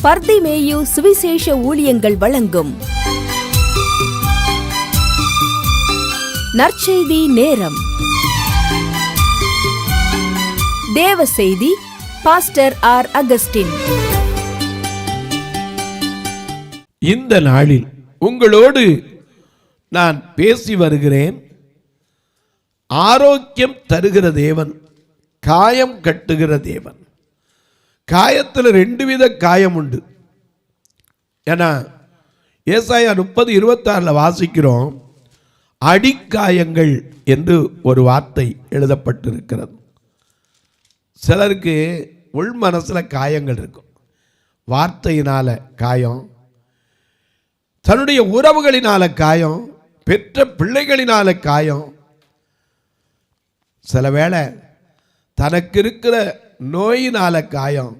பர்திமேயு சுவிசேஷ ஊழியங்கள் வழங்கும் நற்செய்தி நேரம். தேவ செய்தி பாஸ்டர் ஆர். அகஸ்டின். இந்த நாளில் உங்களோடு நான் பேசி வருகிறேன். ஆரோக்கியம் தருகிற தேவன், காயம் கட்டுகிற தேவன். காயத்தில் 2 வித காயம் உண்டு. ஏன்னா ஏசாயா 30:26 வாசிக்கிறோம், அடிக்காயங்கள் என்று ஒரு வார்த்தை எழுதப்பட்டிருக்கிறது. சிலருக்கு உள் மனசில் காயங்கள் இருக்கும். வார்த்தையினால காயம், தன்னுடைய உறவுகளினால காயம், பெற்ற பிள்ளைகளினால காயம், சில வேளை தனக்கு இருக்கிற நோயினால காயம்,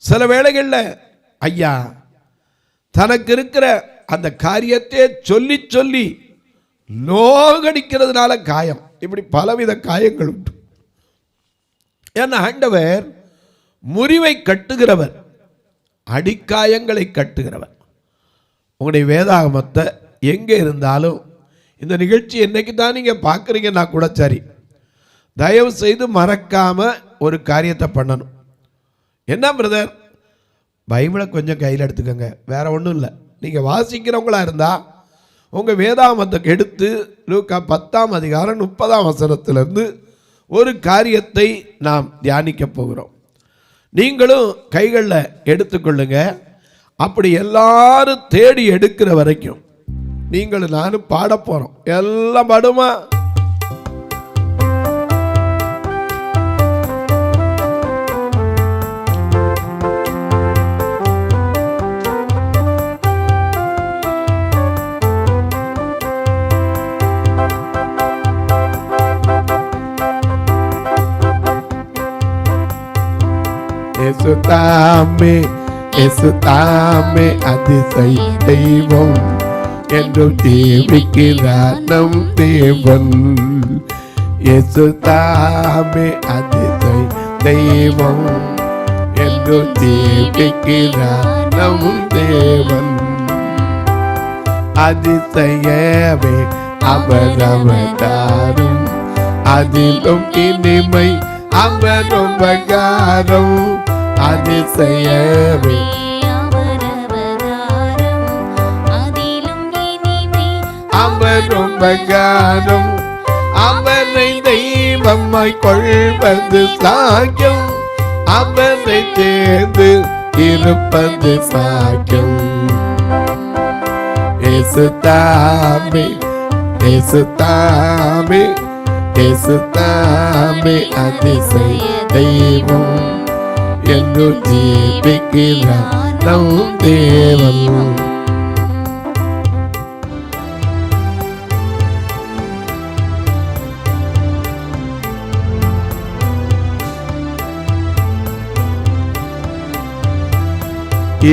சில வேளைகளில் ஐயா தனக்கு இருக்கிற அந்த காரியத்தை சொல்லி சொல்லி நோகடிக்கிறதுனால காயம். இப்படி பலவித காயங்கள் உண்டு. ஏன்னா ஆண்டவர் முறிவை கட்டுகிறவர், அடிக்காயங்களை கட்டுகிறவர். உங்களுடைய வேதாகமத்தை எங்கே இருந்தாலும் இந்த நிகழ்ச்சி என்னைக்கு தான் நீங்கள் பார்க்குறீங்கன்னா கூட சரி, தயவு செய்து மறக்காம ஒரு காரியத்தை பண்ணணும். என்ன பிரதர், பைபிளை கொஞ்சம் கையில் எடுத்துக்கோங்க, வேற ஒன்றும் இல்லை. நீங்கள் வாசிக்கிறவங்களா இருந்தால் உங்கள் வேதாகமத்தை எடுத்து லூக்கா 10ஆம் அதிகாரம் 30ஆம் வசனத்திலிருந்து ஒரு காரியத்தை நாம் தியானிக்க போகிறோம். நீங்களும் கைகளில் எடுத்துக்கொள்ளுங்க. அப்படி எல்லாரும் தேடி எடுக்கிற வரைக்கும் நீங்களும் நானும் பாட போகிறோம். எல்லாம் பாடுமா? இயேசு தாமே அதிசய தெய்வம் என்றும் ஜீவிக்கிறார் நம் தேவன். இயேசு தாமே அதிசய தெய்வம் என்றும் ஜீவிக்கிறார் நம் தேவன். அதிசயவே அவர் அவதாரம், அதிலும் இனிமை அவர் உபகாரம். அதிசயவே அவர் அவதாரம், அதிலும் இனிமை அவர் உபகாரம். அவரை தெய்வமாய் கொள்வது சாக்கியம், அவரை சேர்ந்து இருப்பது சாக்கியம். இயேசு தாமே, இயேசு தாமே, இயேசு தாமே அதிசய தெய்வம் என்று ஜீவிக்கிறார் நம் தேவன்.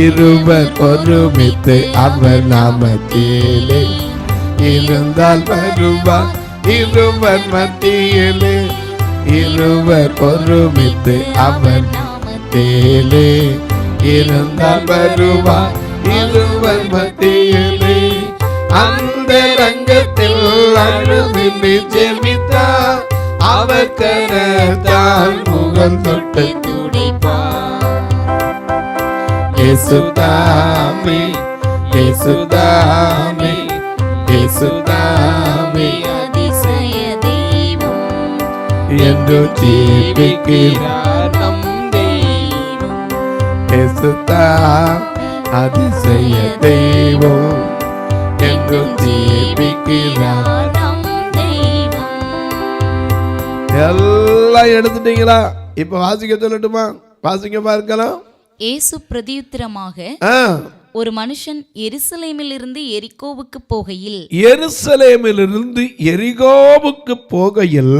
இருவர் ஒருமித்து அவர் நாமத்திலே இருந்தால் வருவார் இருவர் மத்தியிலே. இருவர் ஒருமித்து அவர் நாமத்திலே இருந்தால் வருவார் இருவர் மத்தியிலே. அந்த ரங்கத்தில் அழுது ஜெபித்தார், அவர் கரத்தால் முகம் தொட்டு துடைப்பார். இயேசு தாமே, இயேசு தாமே, இயேசு தாமே அதிசய தெய்வம் என்று ஜீவிக்கிறார் நம் தெய்வம். இயேசு தாமே அதிசய தெய்வம் என்று ஜீவிக்கிறார் நம் தெய்வம். எல்லாம் எடுத்துட்டீங்களா? இப்ப வாசிக்க சொல்லட்டுமா? வாசிக்க பார்க்கலாம். இயேசு பிரதியுத்தரமாக, ஒரு மனுஷன் எருசலேமிலிருந்து எரிகோவுக்கு போகையில், எருசலேமிலிருந்து எரிகோவுக்கு போகையில்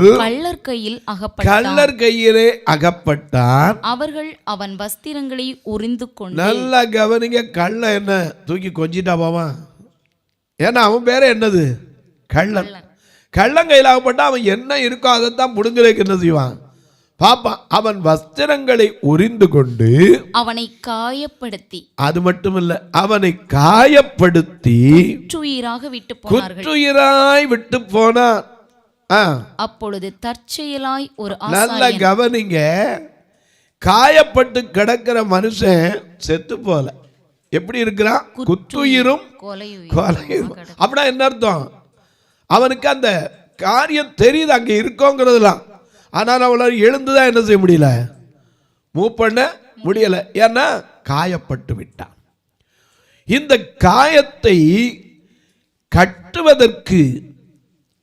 கள்ளர் கையிலே அகப்பட்டான். அவர்கள் அவன் வஸ்திரங்களை உரிந்து கொண்டு. நல்லா கவனிங்க, கள்ள என்ன தூக்கி கொஞ்சிட்டா போவான்? ஏன்னா அவன் பேர என்னது? கள்ளன். கள்ளன் கையில் ஆகப்பட்டா அவன் என்ன இருக்கோ அதைத்தான் முடுங்குறதுக்கு என்ன செய்வான்? பாப்பா, அவன் வஸ்திரங்களை உரிந்து கொண்டு அவனை காயப்படுத்தி, அது மட்டுமல்ல, அவனை காயப்படுத்தி குற்றுயிராக விட்டு போனார்கள். குற்றுயிராய் விட்டு போனான். அப்பொழுது தற்செயலாய் ஒரு நல்ல ஆசாரியன், கவனிங்க, காயப்பட்டு கிடக்கிற மனுஷன் செத்து போல, எப்படி இருக்கிறான்? குத்துயிரும் கொலையுயிரும். அப்படின்னா என்ன அர்த்தம்? அவனுக்கு அந்த காரியம் தெரியுது, அங்கே இருக்கோங்கிறதுலாம். ஆனால் அவளால் எழுந்துதான் என்ன செய்ய முடியல, மூவ் பண்ண முடியல. ஏன்னா காயப்பட்டு விட்டான். இந்த காயத்தை கட்டுவதற்கு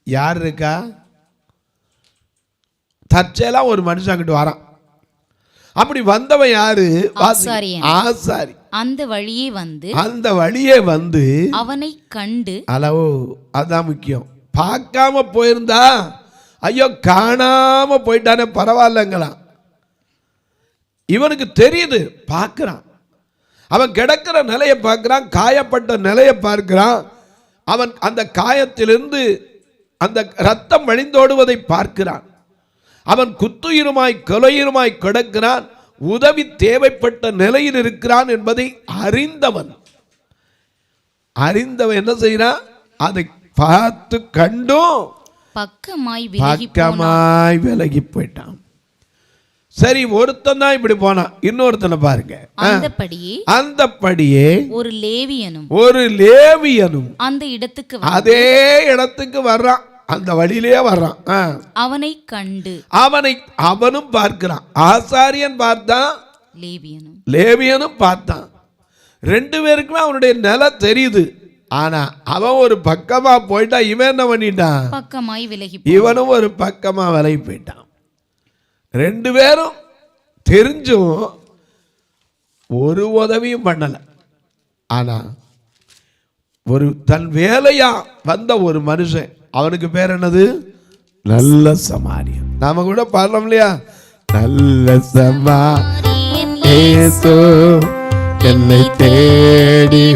யார் இருக்கா? தற்செயலா ஒரு மனுஷன் அங்கிட்டு வரான். அப்படி வந்தவன் யாரு? ஆசாரி. அந்த வழியே வந்து அவனை கண்டு, அளவு அதான் முக்கியம். பார்க்காம போயிருந்தா ஐயோ காணாம போயிட்டானே பரவாயில்லங்களாம். இவனுக்கு தெரியுது, பார்க்கிறான். அவன் கிடக்கிற நிலையை பார்க்கிறான், காயப்பட்ட நிலையை பார்க்கிறான். அவன் அந்த காயத்திலிருந்து அந்த ரத்தம் வழிந்தோடுவதை பார்க்கிறான். அவன் குத்துயிருமாய் கொலையுருமாய் கிடக்கிறான், உதவி தேவைப்பட்ட நிலையில் இருக்கிறான் என்பதை அறிந்தவன் என்ன செய்யறான்? அதை பார்த்து கண்டும் பக்கமாய் விலகி போயிட்டான். சரி, ஒருத்தன் தான் இப்படி போனான். இன்னொருத்தனை பாருங்க. அந்தப்படியே ஒரு லேவியனும் அந்த இடத்துக்கு, அதே இடத்துக்கு வர்றான், அந்த வழியிலே வர்றான். அவனை கண்டு அவனும் பார்க்கிறான். ஆசாரியன் பார்த்தான், லேவியனும் பார்த்தான். ரெண்டு பேருக்குமே அவனுடைய நிலை தெரியுது. ஆனா அவன் ஒரு பக்கமா போயிட்டா, இவன் என்ன பண்ணிட்டான்? பக்கமாய் விலகி, இவனும் ஒரு பக்கமா விலகி போயிட்டான். ரெண்டு பேரும் தெரிஞ்சும் ஒரு உதவியும் பண்ணல. ஆனா ஒரு தன் வேலையா வந்த ஒரு மனுஷன், அவனுக்கு பேர் என்னது? நல்ல சமாரியன். நாம கூட பாடலாம் இல்லையா? நல்ல சமாரியன் இயேசு என்னை தேடி,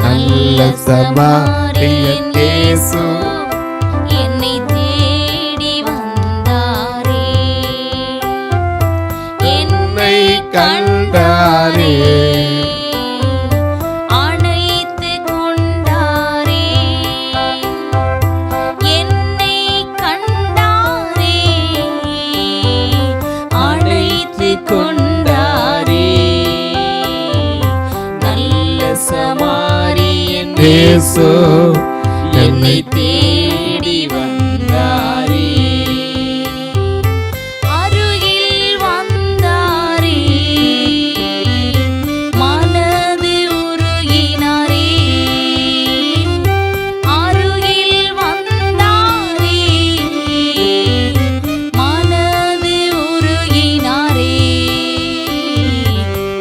நல்ல சமாரியன் இயேசு என்னை தேடி வந்தாரே, என்னை கண்டாரே, அணைத்து கொண்டாரே, என்னை கண்டாரே, அணைத்து கொண்டாரே, நல்ல சமாரியன் இயேசு என்னை தேடி வந்தாரே, அருகில் வந்தாரே, மனது உருகினாரே, அருகில் வந்தாரே, மனது உருகினாரே,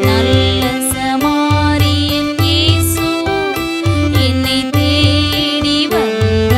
நல்ல சமாரியன் இயேசு என்னை தேடி வந்தாரே.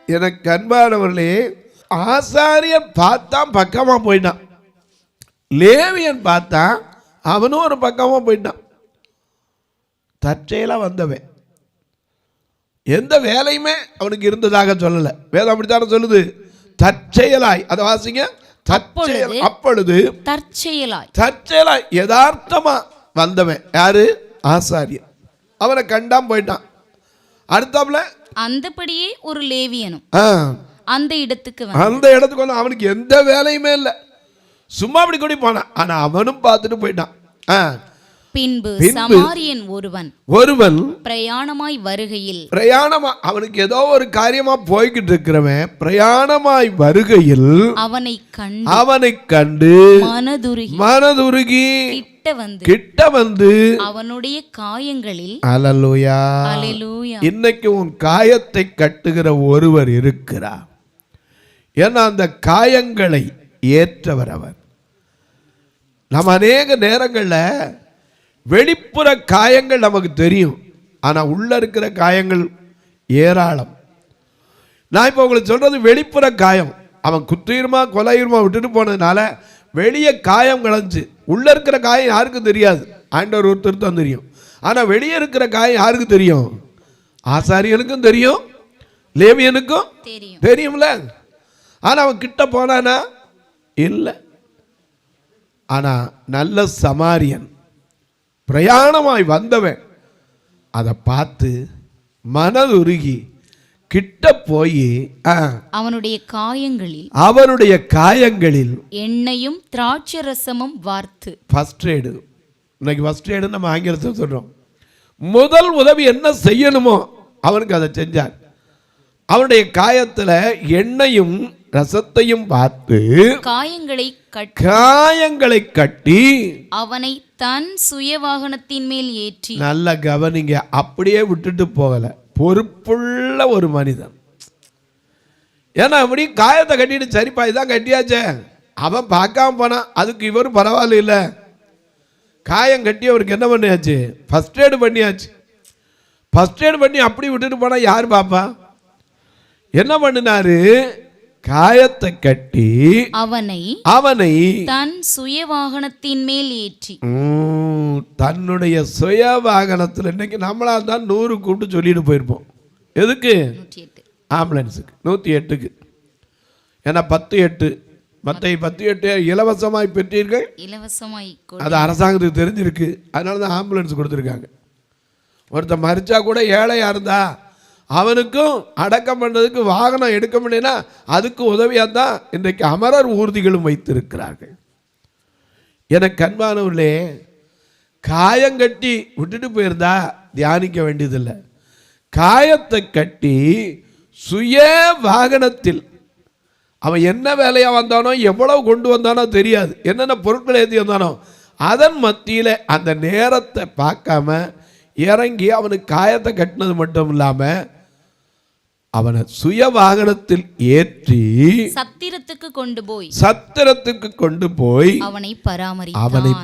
எனக்கு அன்பானவர்களே, ஆசாரியன் பார்த்தா பக்கமா போயிட்டான், லேவியன் பார்த்தா அவனும் ஒரு பக்கமா போயிட்டான். தற்செயலா வந்தவன், எந்த வேலையுமே அவனுக்கு இருந்ததாக சொல்லல. வேதம் அப்படித்தான சொல்லுது, தற்செயலாய். அதை வாசிங்க. அப்பொழுது தற்செயலாய் யதார்த்தமா வந்தவன் யாரு? ஆசாரியன். அவனை கண்டாம் போயிட்டான். அடுத்தாப்புல அந்தபடியே ஒரு லேவியனும் அந்த இடத்துக்கு வந்து அவனுக்கு எந்த வேலையுமே இல்லை, சும்மா அப்படி கூடி போனான். ஆனா அவனும் பார்த்துட்டு போயிட்டான். பின்பு சமாரியன் ஒருவன் பிரயாணமாய் வருகையில், அவனுக்கு ஏதோ ஒரு காரியமா போய்கிட்டு இருக்கிறவன் பிரயாணமாய் வருகையில் அவனை கண்டு மனதுருகி கிட்ட வந்து அவனுடைய காயங்களில், அல்லேலூயா, இன்னைக்கு உன் காயத்தை கட்டுகிற ஒருவர் இருக்கிறார். ஏன்னா அந்த காயங்களை ஏற்றவர் அவர். நம்ம அநேக நேரங்கள்ல வெளிப்புற காயங்கள் நமக்கு தெரியும், ஆனா உள்ள இருக்கிற காயங்கள் ஏராளம். நான் இப்போ உங்களுக்கு சொல்றது வெளிப்புற காயம். அவன் குத்துயிருமா கொலையுமா விட்டுட்டு போனதுனால வெளியே காயம் களைஞ்சு, உள்ள இருக்கிற காயம் யாருக்கும் தெரியாது, ஆண்டவர் ஒருத்தர் தான் தெரியும். ஆனா வெளியே இருக்கிற காயம் யாருக்கு தெரியும்? ஆசாரியனுக்கும் தெரியும், லேவியனுக்கும் தெரியும்ல. ஆனா அவன் கிட்ட போனானா இல்லை. ஆனா நல்ல சமாரியன் பிரயாணமாய் வந்தவன் அதை பார்த்து மனதுருகி கிட்ட போய் அவனுடைய காயங்களில் எண்ணெயும் திராட்சை ரசமும் வார்த்து, ஃபர்ஸ்ட் எய்டு. இன்னைக்கு ஃபர்ஸ்ட் எய்டு நம்ம ஆங்கிலத்தில் சொல்றோம். முதல் உதவி என்ன செய்யணுமோ அவனுக்கு அதை செஞ்சான். அவனுடைய காயத்துல எண்ணெயும் ரசத்தையும் பார்த்து காயங்களை கட்டி அவனை தன் சுய வாகனத்தின் மேல் ஏற்றி, நல்ல கவனிங்க, அப்படியே விட்டுட்டு போகல, பொறுப்புள்ள ஒரு மனிதன். ஏன்னா அப்படி காயத்தை கட்டிட்டு சரிப்பா இதான் கட்டியாச்சே, அவன் பார்க்காம போனான், அதுக்கு இவரும் பரவாயில்ல இல்லை. காயம் கட்டி அவருக்கு என்ன பண்ணியாச்சு? ஃபர்ஸ்ட் எய்டு பண்ணியாச்சு. ஃபர்ஸ்ட் எய்டு பண்ணி அப்படி விட்டுட்டு போனா யார் பாப்பா? என்ன பண்ணினாரு? காயத்தை கட்டி அவனை தன் சுய வாகனத்தின் மேல் ஏற்றி, தன்னுடைய சுய வாகனத்தில். இன்னைக்கு நம்மளா தான் 100 கூப்பிட்டு சொல்லிட்டு போயிருப்போம். எதுக்கு? ஆம்புலன்ஸுக்கு 108க்கு. ஏன்னா 10:8 மத்திய 10:8 இலவசமாய் பெற்றீர்கள், அது அரசாங்கத்துக்கு தெரிஞ்சிருக்கு, அதனால தான் ஆம்புலன்ஸ் கொடுத்துருக்காங்க. ஒருத்தர் மறிச்சா கூட ஏழையா இருந்தா அவனுக்கும் அடக்கம் பண்ணுறதுக்கு வாகனம் எடுக்க முடியும்னா அதுக்கு உதவியாக தான் இன்றைக்கு அமரர் ஊர்திகளும் வைத்திருக்கிறார்கள். எனக்கு அன்பானவர்களே, காயங்கட்டி விட்டுட்டு போயிருந்தா தியானிக்க வேண்டியதில்லை. காயத்தை கட்டி சுய வாகனத்தில் அவன் என்ன வேலையாக வந்தானோ, எவ்வளவு கொண்டு வந்தானோ தெரியாது, என்னென்ன பொருட்களை ஏற்றி வந்தானோ, அதன் மத்தியில் அந்த நேரத்தை பார்க்காம இறங்கி அவனுக்கு காயத்தை கட்டினது மட்டும் இல்லாமல் அவனை சுய வாகனத்தில் ஏற்றி சத்திரத்துக்கு கொண்டு போய் அவனை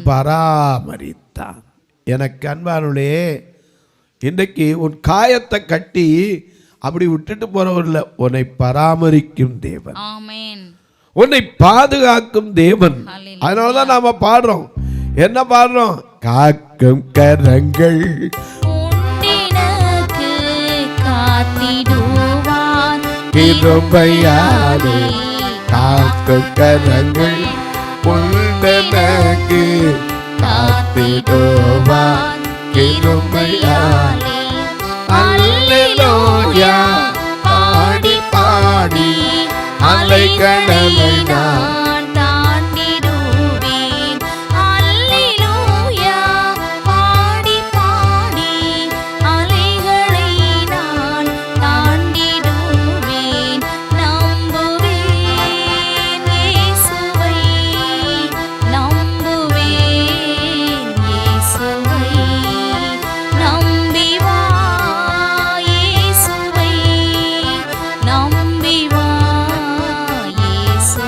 பராமரித்தான். எனக்கு அன்பானுளே, இன்றைக்கு உன் காயத்தை கட்டி அப்படி விட்டுட்டு போறவர்ல, உன்னை பராமரிக்கும் தேவன், உன்னை பாதுகாக்கும் தேவன். அதனாலதான் நாம பாடுறோம். என்ன பாடுறோம்? காக்கும் கரங்கள் கிருபையாலே, காக்கும் கரங்கள் உண்டனக்கு காத்திடுவான் கிருபையாலே. அல்லேலூயா பாடி பாடி அலைகடலை நான் தாண்டிடுவேன். அல்லேலூயா பாடி பாடி அலைகளை நான் தாண்டிடுவேன். நம்புவேன் இயேசுவை, நம்புவேன் இயேசுவை, நம்பி வா இயேசுவை, நம்பி வா இயேசுவை.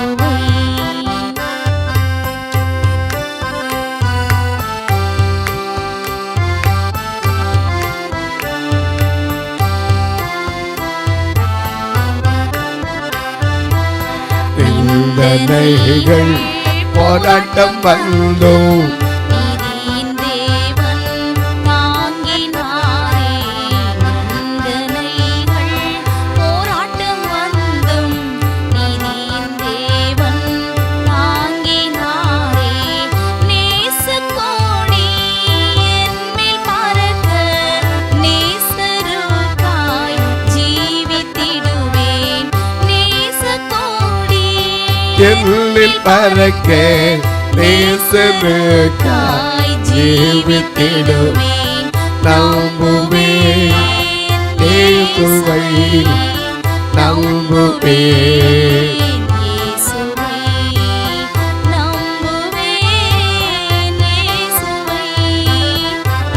நிந்தனைகள் போராட்டம் வந்தோம். நீதியின் தேவன் தாங்கினாரே. நிந்தனைகள் போராட்டம் வந்தும் நீதியின் தேவன் தாங்கினாரே. நேசக்கோடி என்மேல் பறக்க நேசருக்காய் ஜீவித்திடுவேன். நேசக்கோடி என்னில் பறக்க நேசருக்காய் ஜீவித்திடுவேன். நம்புவேன் இயேசுவை, நம்புவேன். இயேசுவை நம்புவேன். இயேசுவை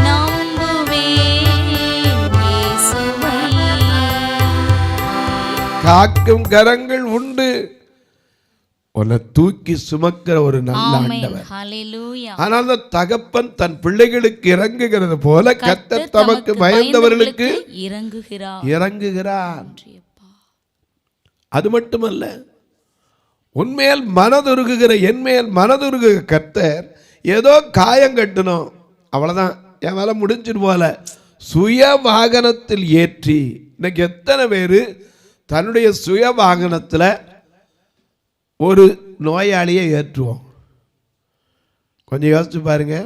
நம்புவேன். இயேசுவை. காக்கும் கரங்கள் உண்டு, உன்னை தூக்கி சுமக்கிற ஒரு நல்ல ஆமென். ஆண்டவர். ஹல்லேலூயா. ஆனால் அந்த தகப்பன் தன் பிள்ளைகளுக்கு இறங்குகிறது போல கர்த்தர் தமக்கு பயந்தவர்களுக்கு இறங்குகிறார். இறங்குகிறார். அது மட்டுமல்ல, உன்மேல் மனதுருகுகிற என்மேல் மனதுருகுகிற கர்த்தர் ஏதோ காயம் கட்டணும் அவ்வளவுதான், என் வேலை முடிஞ்சிட்டு போல சுய வாகனத்தில் ஏற்றி. இன்னைக்கு எத்தனை பேர் தன்னுடைய சுய வாகனத்தில் ஒரு நோயாளியை ஏற்றுவோம்? கொஞ்சம் யோசிச்சு பாருங்க.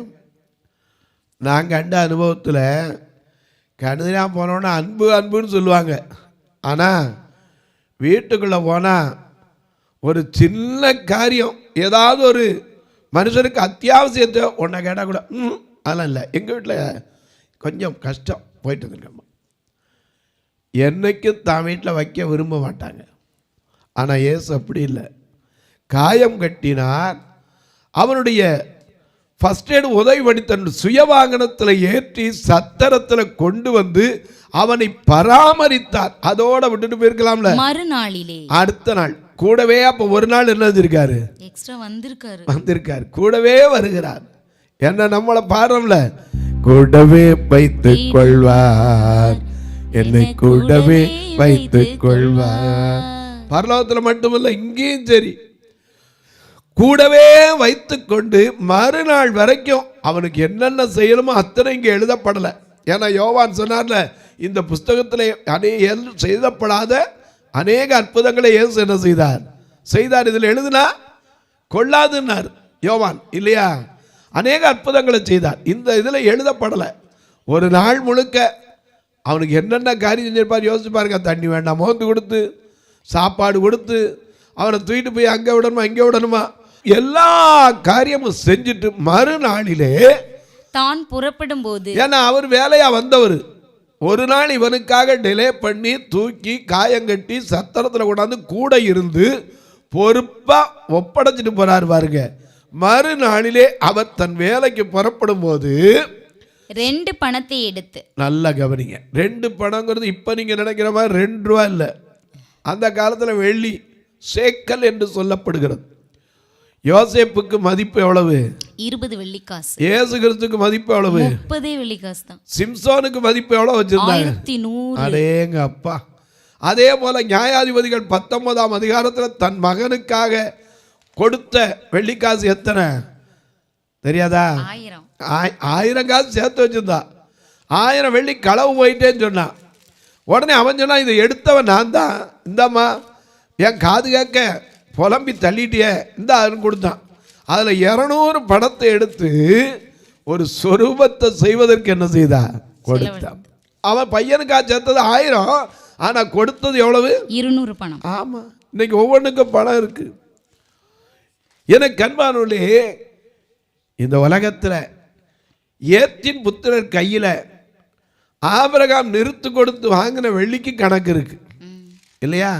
நான் கண்ட அனுபவத்தில் கணுதினா போனோன்னா அன்பு அன்புன்னு சொல்லுவாங்க. ஆனால் வீட்டுக்குள்ளே போனால் ஒரு சின்ன காரியம், ஏதாவது ஒரு மனுஷனுக்கு அத்தியாவசியத்தை ஒன்றை கேட்டால் கூட அதெல்லாம் இல்லை. எங்கள் வீட்டில் கொஞ்சம் கஷ்டம் போயிட்டு வந்துருக்கோம். என்னைக்கும் தான் வீட்டில் வைக்க விரும்ப மாட்டாங்க. ஆனால் இயேசு அப்படி இல்லை. காயம் கட்டினார், அவனுடைய ஃபர்ஸ்ட் எய்டு உதவி பண்ணி தன் சுய வாகனத்தில் ஏற்றி சத்திரத்தில் கொண்டு வந்து அவனை பராமரித்தார். அதோட விட்டுட்டு போயிருக்கலாம்ல. மறுநாளிலே அடுத்த நாள் கூடவே, அப்போ ஒரு நாள் என்ன செஞ்சிருக்காரு? எக்ஸ்ட்ரா வந்திருக்காரு. கூடவே வருகிறார். என்ன நம்மளை பாடுறோம்ல, கூடவே வைத்துக் கொள்வார், என்னை கூடவே வைத்துக் கொள்வார். பரலோகத்தில் மட்டுமல்ல, இங்கேயும் சரி, கூடவே வைத்துக்கொண்டு மறுநாள் வரைக்கும் அவனுக்கு என்னென்ன செய்யணுமோ அத்தனை இங்கே எழுதப்படலை. ஏன்னா யோவான் சொன்னார்ல, இந்த புஸ்தகத்தில் செய்யப்படாத அநேக அற்புதங்களை இயேசு என்ன செய்தார், இதில் எழுதுனா கொள்ளாதுன்னார் யோவான் இல்லையா? அநேக அற்புதங்களை செய்தார், இந்த இதில் எழுதப்படலை. ஒரு நாள் முழுக்க அவனுக்கு என்னென்ன காரியம் செஞ்சிருப்பார் யோசிச்சு பாருங்க. தண்ணி வேண்டாம் மோந்து கொடுத்து, சாப்பாடு கொடுத்து, அவனை தூக்கிட்டு போய் அங்கே விடணுமா இங்கே விடணுமா, எல்லா காரியமும் செஞ்சுட்டு மறுநாளிலே தான் புறப்படும் போது, ஏன்னா அவர் வேலையா வந்தவர், ஒரு நாள் இவனுக்காக டிலே பண்ணி தூக்கி காயங்கட்டி சத்திரத்தில் கொண்டாந்து கூட இருந்து பொறுப்பா ஒப்படைச்சிட்டு போறாரு பாருங்க. மறுநாளிலே அவர் தன் வேலைக்கு புறப்படும் போது 2 பணத்தை எடுத்து, நல்லா கவனிங்க, 2 பணங்கிறது இப்ப நீங்க நினைக்கிற மாதிரி 2 ரூபா இல்லை. அந்த காலத்தில் வெள்ளி சேக்கல் என்று சொல்லப்படுகிறது. யோசேப்புக்கு மதிப்பு எவ்வளவு? 20 வெள்ளிக்காசு. இயேசு கிறிஸ்துக்கு மதிப்பு எவ்வளவு? 30 வெள்ளிக்காசு தான். சிம்சோனுக்கு மதிப்பு எவ்வளவு வச்சிருந்தாங்க? 1100. அடேங்க அப்பா. அதே போல நியாயாதிபதிகள் 19ஆம் அதிகாரத்தில் தன் மகனுக்காக கொடுத்த வெள்ளிக்காசு எத்தனை தெரியாதா? 1000 காசு சேர்த்து வச்சிருந்தா. 1000 வெள்ளி களவு போயிட்டேன்னு சொன்னான். உடனே அவன் சொன்னா, இதை எடுத்தவன் நான் தான், இந்தாம்மா என் காது கேட்க புலம்பி தள்ளிட்டிய இந்த அதுன்னு கொடுத்தான். அதில் 200 பணத்தை எடுத்து ஒரு சொரூபத்தை செய்வதற்கு என்ன செய்தா? கொடுத்தான். அவன் பையனுக்காக சேர்த்தது 1000, ஆனால் கொடுத்தது எவ்வளவு? 200 பணம். ஆமாம், இன்னைக்கு ஒவ்வொன்றுக்கும் பணம் இருக்கு. எனக்கு அன்பானவர்களே, இந்த உலகத்தில் ஏத்தின் புத்திரர் கையில் ஆபிரகாம் நிறுத்து கொடுத்து வாங்கின வெள்ளிக்கு கணக்கு இருக்கு இல்லையா?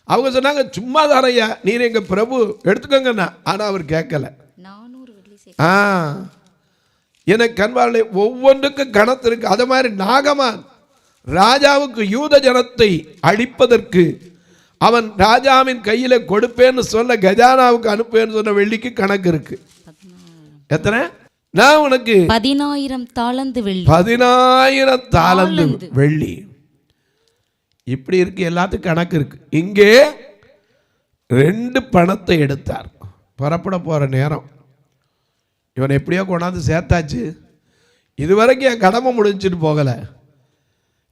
அவங்க சொன்னாங்க, சும்மா தாரையா நீர் எங்க பிரபு எடுத்துக்கோங்கண்ணா. ஆனால் அவர் கேட்கல. 400 வெள்ளி. எனக்கு அன்பானவர்களே, ஒவ்வொன்றுக்கும் கணக்கு இருக்கு. அதே மாதிரி நாகமான் ராஜாவுக்கு யூத ஜனத்தை அழிப்பதற்கு அவன் ராஜாவின் கையில கொடுப்பேன்னு சொன்ன, கஜானாவுக்கு அனுப்பேன்னு சொன்ன வெள்ளிக்கு கணக்கு இருக்கு. எத்தனை? நான் உனக்கு 10000 தாலந்து வெள்ளி. 10000 தாலந்து வெள்ளி. இப்படி இருக்கு, எல்லாத்துக்கும் கணக்கு இருக்கு. இங்கே 2 பணத்தை எடுத்தார். புறப்பட போகிற நேரம் இவன் எப்படியோ கொண்டாந்து சேர்த்தாச்சு. இதுவரைக்கும் என் கடமை முடிஞ்சிட்டு போகலை.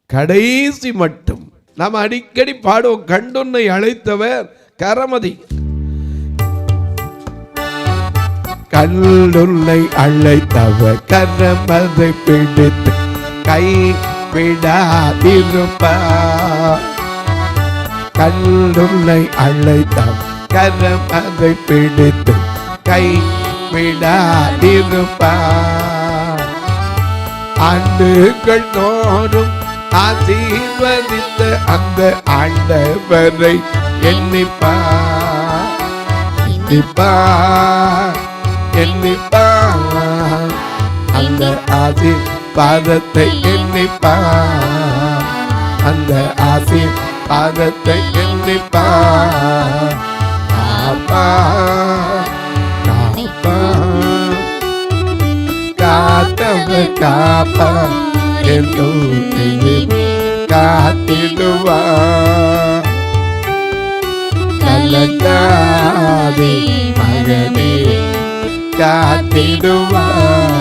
கடைசி மட்டும் நாம் அடிக்கடி பாடுவோம், கண்டுன்னை அழைத்தவர் கரமதி. கண்டுன்னை அழைத்தவர் கரமதை பிடித்து கை விடாதிருப்பார். கண்டுன்னை அழைத்தவர் கரமதை பிடித்து கை விடாதிருப்பார். ஆண்டுகள் தோறும் ஆசீர்வதித்த அந்த ஆண்டவரை எண்ணிப்பார் எண்ணிப்பார் அந்த ஆசீர்வாதத்தை எண்ணிப்பார் அந்த ஆசீர்வாதத்தை எண்ணிப்பார். காத்தவர் காப்பார் காத்திடுவார். கலங்காதே மகனே காத்திடுவார்.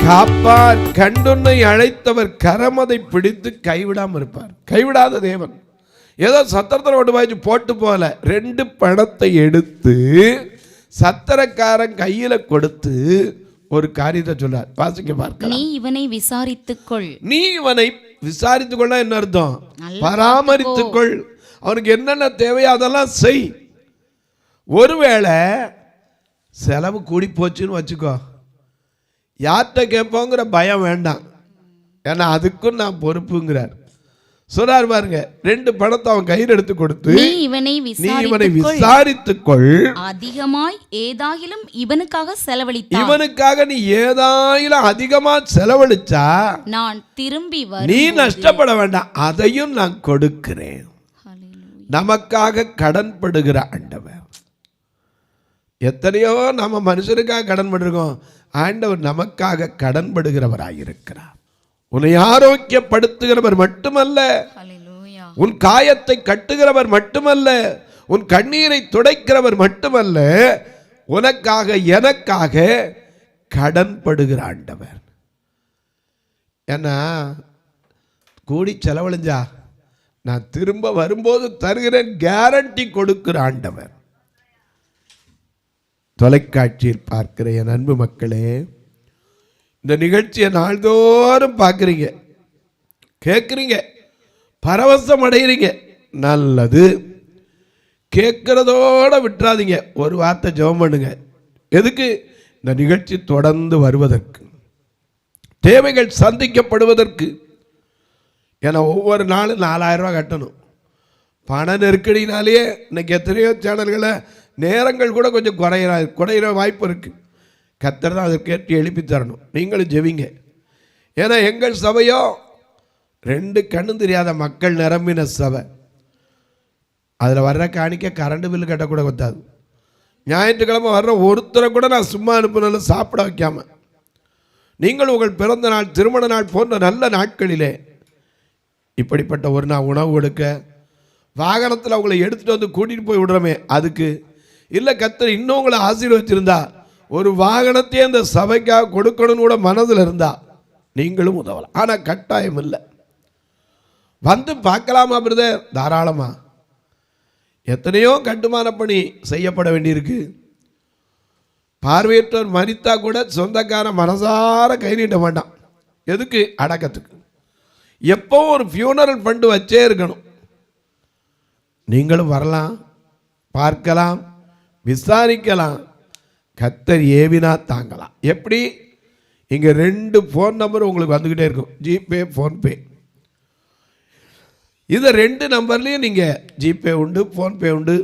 காப்பார். கண்டுன்னை அழைத்தவர் கரமதை பிடித்து கைவிடாமல் இருப்பார். கைவிடாத தேவன். ஏதோ சத்திரத்தில் கொண்டு போய் போட்டு போல 2 பணத்தை எடுத்து சத்திரக்காரன் கையில கொடுத்து ஒரு காரியத்தை சொல்றார். வாசிக்க பார்க்கலாம். நீ இவனை விசாரித்துக்கொள். நீ இவனை விசாரித்துக்கொள்ள என்ன அர்த்தம்? பராமரித்துக்கொள். அவனுக்கு என்னென்ன தேவையோ அதெல்லாம் செய். ஒருவேளை செலவு கூடி போச்சுன்னு வச்சுக்கோ, யார்கிட்ட கேட்போங்கிற பயம் வேண்டாம். ஏன்னா அதுக்கும் நான் பொறுப்புங்கிறார். சொல்றாரு பாருங்க, 2 பணத்தை அவன் கையில் எடுத்து கொடுத்து நீ இவனை விசாரித்துக்கொள். அதிகமாய் ஏதாயிலும் இவனுக்காக செலவழித்தா, இவனுக்காக நீ ஏதாயிலும் அதிகமா செலவழிச்சா நான் திரும்பி வரும் நீ நஷ்டப்பட வேண்டாம், அதையும் நான் கொடுக்கிறேன். நமக்காக கடன் படுகிற ஆண்டவர். எத்தனையோ நம்ம மனுஷருக்காக கடன் பட்டிருக்கோம். ஆண்டவர் நமக்காக கடன் படுகிறவராயிருக்கிறார். உன்னை ஆரோக்கியப்படுத்துகிறவர் மட்டுமல்ல, உன் காயத்தை கட்டுகிறவர் மட்டுமல்ல, உன் கண்ணீரை துடைக்கிறவர் மட்டுமல்ல, உனக்காக எனக்காக கடன் படுகிற ஆண்டவர். ஏன்னா கூடி செலவழிஞ்சா நான் திரும்ப வரும்போது தருகிறேன் கேரண்டி கொடுக்கிற ஆண்டவர். தொலைக்காட்சியில் பார்க்கிற என் அன்பு மக்களே, இந்த நிகழ்ச்சியை நாள்தோறும் பார்க்குறீங்க, கேட்குறீங்க, பரவசம் அடைகிறீங்க. நல்லது. கேட்குறதோட விட்டுறாதீங்க. ஒரு வார்த்தை ஜெபம் பண்ணுங்க. எதுக்கு? இந்த நிகழ்ச்சி தொடர்ந்து வருவதற்கு, தேவைகள் சந்திக்கப்படுவதற்கு. ஏன்னா ஒவ்வொரு நாளும் 4000 ரூபா கட்டணும். பண நெருக்கடினாலேயே இன்னைக்கு எத்தனையோ சேனல்களை நேரங்கள் கூட கொஞ்சம் குறையிற வாய்ப்பு இருக்குது. கர்த்தர் தான் அதை கேட்டு எழுப்பி தரணும். நீங்களும் ஜெபிங்க. ஏன்னா எங்கள் சபையோ 2 கண்ணும் தெரியாத மக்கள் நிரம்பின சபை. அதில் வர்ற காணிக்க கரண்ட் பில்லு கட்டக்கூட கொத்தாது. ஞாயிற்றுக்கிழமை வர்ற ஒருத்தரை கூட நான் சும்மா அனுப்புனால சாப்பிட வைக்காம, நீங்கள் உங்கள் பிறந்த நாள், திருமண நாள் போன்ற நல்ல நாட்களிலே இப்படிப்பட்ட ஒரு நாள் உணவு கொடுக்க, வாகனத்தில் அவங்களை எடுத்துகிட்டு வந்து கூட்டிகிட்டு போய் விடுறோமே அதுக்கு, இல்லை கர்த்தர் இன்னும் உங்களை ஆசீர்வதிச்சிருந்தா ஒரு வாகனத்தையே அந்த சபைக்காக கொடுக்கணும்னு கூட மனதில் இருந்தா நீங்களும் உதவலாம். ஆனால் கட்டாயம் இல்லை. வந்து பார்க்கலாமா பிரதர்? தாராளமாக. எத்தனையோ கட்டுமான பணி செய்யப்பட வேண்டியிருக்கு. பார்வையற்றவர் மரித்தா கூட சொந்தக்காரன் மனசார கை நீட்ட மாட்டான். எதுக்கு? அடக்கத்துக்கு. எப்போ ஒரு ஃபியூனரல் ஃபண்டு வச்சே இருக்கணும். நீங்களும் வரலாம், பார்க்கலாம், விசாரிக்கலாம். கர்த்தர் ஏவினா தாங்கலாம். எப்படி? இங்கே 2 ஃபோன் நம்பர் உங்களுக்கு வந்துக்கிட்டே இருக்கும். GPay, PhonePe. இதை 2 நம்பர்லேயும் நீங்கள் ஜிபே உண்டு, ஃபோன்பே உண்டு,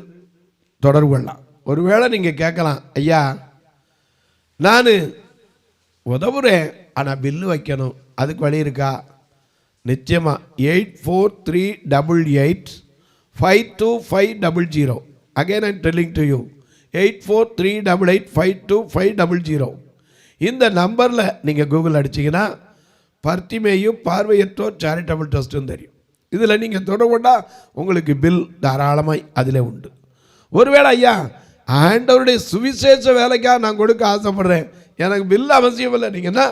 தொடர்பு கொள்ளலாம். ஒருவேளை நீங்கள் கேட்கலாம், ஐயா நான் உதவுறேன் ஆனால் பில்லு வைக்கணும், அதுக்கு வழி இருக்கா? நிச்சயமாக 8438852500. Again I'm telling to you, 8438852500. இந்த நம்பரில் நீங்கள் கூகுள் அடிச்சிங்கன்னா பர்த்திமேயு பார்வையற்றோர் சேரிட்டபிள் ட்ரஸ்ட்டும் தெரியும். இதில் நீங்கள் தொடர்புண்டா உங்களுக்கு பில் தாராளமாய் அதில் உண்டு. ஒருவேளை ஐயா ஆண்டவருடைய சுவிசேஷ வேலைக்காக நான் கொடுக்க ஆசைப்படுறேன், எனக்கு பில் அவசியம் இல்லை, நீங்கன்னா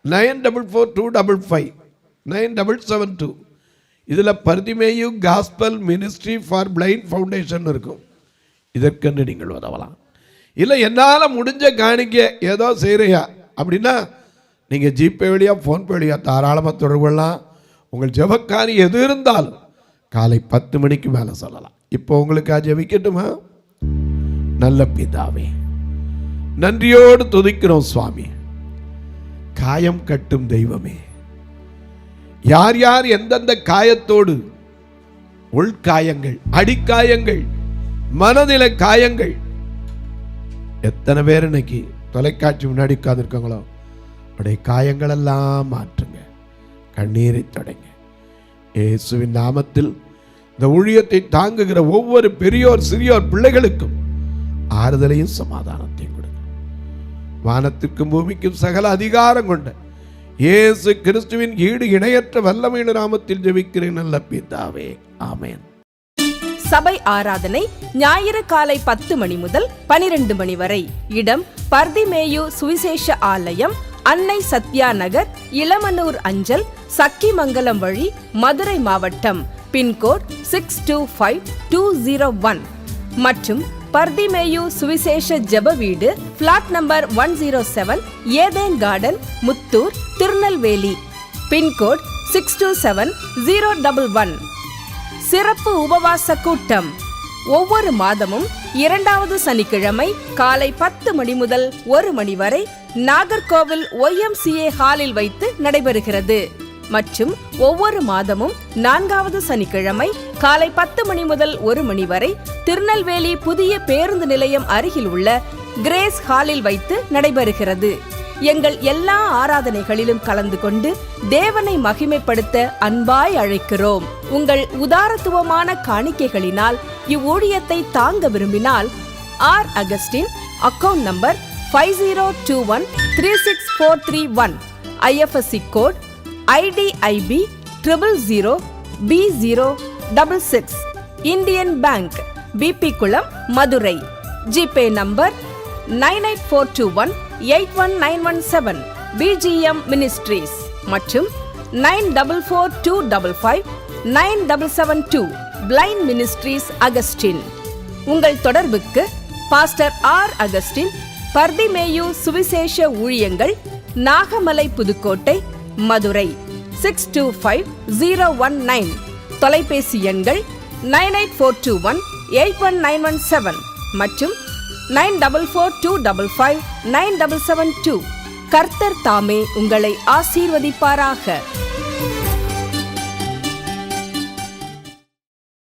9442559772 இதில் Bartimaeus gospel ministry for blind foundation இருக்கும். இதற்கென்று நீங்கள் உதவலாம். இல்லை என்னால் முடிஞ்ச காணிக்க ஏதோ செய்கிறையா அப்படின்னா நீங்கள் ஜிபே வழியாக ஃபோன்பே வழியாக தாராளமாக தொடர்பு கொள்ளலாம். உங்கள் ஜெபக்காரி எது இருந்தாலும் காலை 10 மணிக்கு மேலே சொல்லலாம். இப்போ உங்களுக்கு ஜெபிக்கட்டுமா? நல்ல பிதாவே, நன்றியோடு துதிக்கிறோம் சுவாமி. காயம் கட்டும் தெய்வமே, யார் யார் எந்தெந்த காயத்தோடு, உள்காயங்கள், அடிக்காயங்கள், மனதில காயங்கள், எத்தனை பேர் இன்னைக்கு தொலைக்காட்சி முன்னாடி உட்கார்ந்துருக்காங்களோ உடைய காயங்கள் எல்லாம் மாற்றுங்க, கண்ணீரை தொடங்க. இயேசுவின் நாமத்தில் இந்த ஊழியத்தை தாங்குகிற ஒவ்வொரு பெரியோர் சிறியோர் பிள்ளைகளுக்கும் ஆறுதலையும் சமாதானத்தையும் கொடுங்க. வானத்திற்கும் பூமிக்கும் சகல அதிகாரம் கொண்ட இயேசு கிறிஸ்துவின் ஈடு இணையற்ற வல்லமையுள்ள நாமத்தில் ஜெபிக்கிறேன் நல்ல பிதாவே, ஆமென். சபை ஆராதனை ஞாயிறு காலை 10 மணி முதல் 12 மணி வரை. இடம் பர்திமேயு சுவிசேஷ ஆலயம், அன்னை சத்யா நகர், இளமனூர் அஞ்சல், சக்கிமங்கலம் வழி, மதுரை மாவட்டம். பின்கோட் 625201 மற்றும் பர்திமேயு சுவிசேஷ ஜெப வீடு, plot number 107, Eden garden, Muthur, Tirunelveli. Pincode 627011. சிறப்பு உபவாச கூட்டம் ஒவ்வொரு மாதமும் 2வது சனிக்கிழமை காலை 10 மணி முதல் 1 மணி வரை நாகர்கோவில் YMCA ஹாலில் வைத்து நடைபெறுகிறது. மற்றும் ஒவ்வொரு மாதமும் 4வது சனிக்கிழமை காலை 10 மணி முதல் 1 மணி வரை திருநெல்வேலி புதிய பேருந்து நிலையம் அருகில் உள்ள கிரேஸ் ஹாலில் வைத்து நடைபெறுகிறது. எங்கள் எல்லா ஆராதனைகளிலும் கலந்து கொண்டு தேவனை மகிமைப்படுத்த அன்பாய் அழைக்கிறோம். உங்கள் உதாரத்துவமான காணிக்கைகளினால் இவ்வூழியத்தை தாங்க விரும்பினால் R Augustine, account number 5021364331, IFSC code IDIB 000B066, Indian bank, BP Kulam, Madurai. GPay number 9842181917, BGM ministries மற்றும் 9442559772, பிளைண்ட் மினிஸ்ட்ரீஸ் அகஸ்டின். உங்கள் தொடர்புக்கு பாஸ்டர் ஆர் அகஸ்டின், பர்திமேயு சுவிசேஷ ஊழியங்கள், நாகமலை, புதுக்கோட்டை, மதுரை 625019. தொலைபேசி எண்கள் 9842181917 மற்றும் 9442559772. கர்த்தர் தாமே உங்களை ஆசீர்வதிப்பாராக.